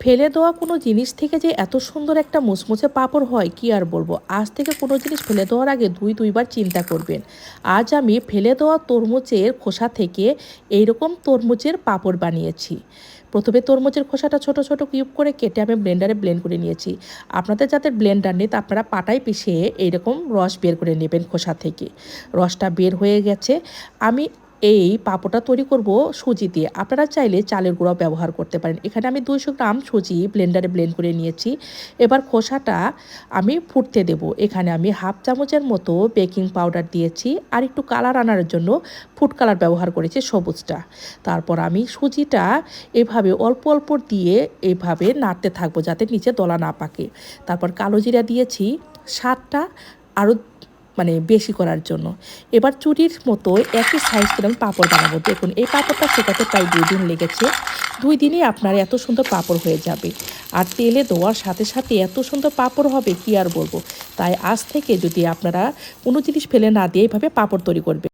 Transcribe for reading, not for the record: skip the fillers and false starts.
ফেলে দেওয়া কোনো জিনিস থেকে যে এত সুন্দর একটা মুচমুচে পাঁপড় হয় কি আর বলবো। আজ থেকে কোনো জিনিস ফেলে দেওয়ার আগে দুইবার চিন্তা করবেন। আজ আমি ফেলে দেওয়া তরমুজের খোসা থেকে এইরকম তরমুজের পাঁপড় বানিয়েছি। প্রথমে তরমুজের খোসাটা ছোট ছোট কিউব করে কেটে আমি ব্লেন্ডারে ব্লেন্ড করে নিয়েছি। আপনাদের যাদের ব্লেন্ডার নেই আপনারা পাটায় পিষে এইরকম রস বের করে নেবেন খোসা থেকে। রসটা বের হয়ে গেছে। আমি এই পাঁপড়টা তৈরি করব সুজি দিয়ে। আপনারা চাইলে চালের গুঁড়াও ব্যবহার করতে পারেন। এখানে আমি 200 গ্রাম সুজি ব্লেন্ডারে ব্লেন্ড করে নিয়েছি। এবার খোসাটা আমি ফুটতে দেব। এখানে আমি হাফ চামচের মতো বেকিং পাউডার দিয়েছি আর একটু কালার আনার জন্য ফুড কালার ব্যবহার করেছি সবুজটা। তারপর আমি সুজিটা এভাবে অল্প অল্প দিয়ে এইভাবে নাড়তে থাকবো যাতে নিচে দলা না পাকে। তারপর কালো জিরা দিয়েছি স্বাদটা আরও বেশি করার জন্য। এবার চুরির মতো একই সাইজ করে আমি পাঁপড় বানাবো। দেখুন এই পাঁপড়টা শেখাতে প্রায় 2 দিন লেগেছে। 2 দিনই আপনার এত সুন্দর পাঁপড় হয়ে যাবে। আর তেলে দেওয়ার সাথে সাথে এত সুন্দর পাঁপড় হবে কি আর বলবো। তাই আজ থেকে যদি আপনারা কোনো জিনিস ফেলে না দিয়ে এইভাবে পাঁপড় তৈরি করবে।